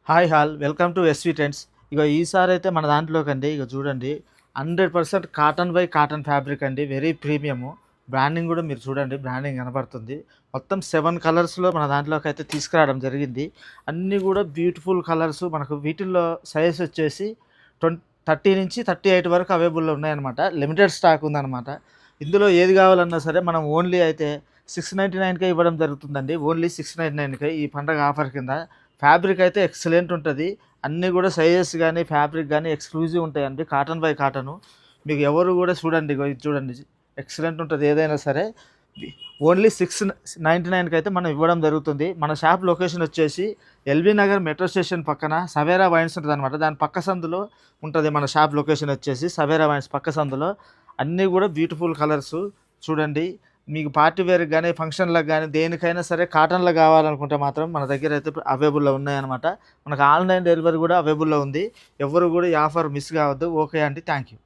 Hi all welcome to SV trends. ఈసారి అయితే మన దాంట్లోకండి చూడండి 100% కాటన్ బై కాటన్ ఫ్యాబ్రిక్ అండి. Very premium. బ్రాండింగ్ కూడా మీరు చూడండి, బ్రాండింగ్ కనపడుతుంది. మొత్తం 7 కలర్స్లో మన దాంట్లోకి అయితే తీసుకురావడం జరిగింది. అన్నీ కూడా బ్యూటిఫుల్ కలర్స్. మనకు వీటిల్లో సైజ్ వచ్చేసి 30 నుంచి 38 వరకు అవైలబుల్లో ఉన్నాయన్నమాట. లిమిటెడ్ స్టాక్ ఉందన్నమాట. ఇందులో ఏది కావాలన్నా సరే మనం ఓన్లీ అయితే 699కే ఇవ్వడం జరుగుతుందండి. ఓన్లీ 699కే ఈ పండగ ఆఫర్ కింద. ఫ్యాబ్రిక్ అయితే ఎక్సలెంట్ ఉంటుంది. అన్నీ కూడా సైజెస్ కానీ ఫ్యాబ్రిక్ కానీ ఎక్స్క్లూజివ్ ఉంటాయండి. Cotton by cotton. మీకు ఎవరు కూడా చూడండి, ఇది చూడండి, ఎక్సలెంట్ ఉంటుంది ఏదైనా సరే. ఓన్లీ 699కి అయితే మనం ఇవ్వడం జరుగుతుంది. మన షాప్ లొకేషన్ వచ్చేసి ఎల్బీ నగర్ మెట్రో స్టేషన్ పక్కన సవేరా వైన్స్ ఉంటుంది అనమాట. దాని పక్క సందులో ఉంటుంది మన షాప్ లొకేషన్ వచ్చేసి. సవేరా వైన్స్ పక్క సందులో అన్నీ కూడా బ్యూటిఫుల్ కలర్స్ చూడండి. మీకు పార్టీ వేర్కి కానీ ఫంక్షన్లకు కానీ దేనికైనా సరే కాటన్లో కావాలనుకుంటే మాత్రం మన దగ్గర అయితే అవైలబుల్లో ఉన్నాయన్నమాట. మనకు ఆన్లైన్ డెలివరీ కూడా అవైలబుల్లో ఉంది. ఎవరు కూడా ఈ ఆఫర్ మిస్ కావద్దు. ఓకే అండి, థ్యాంక్ యూ.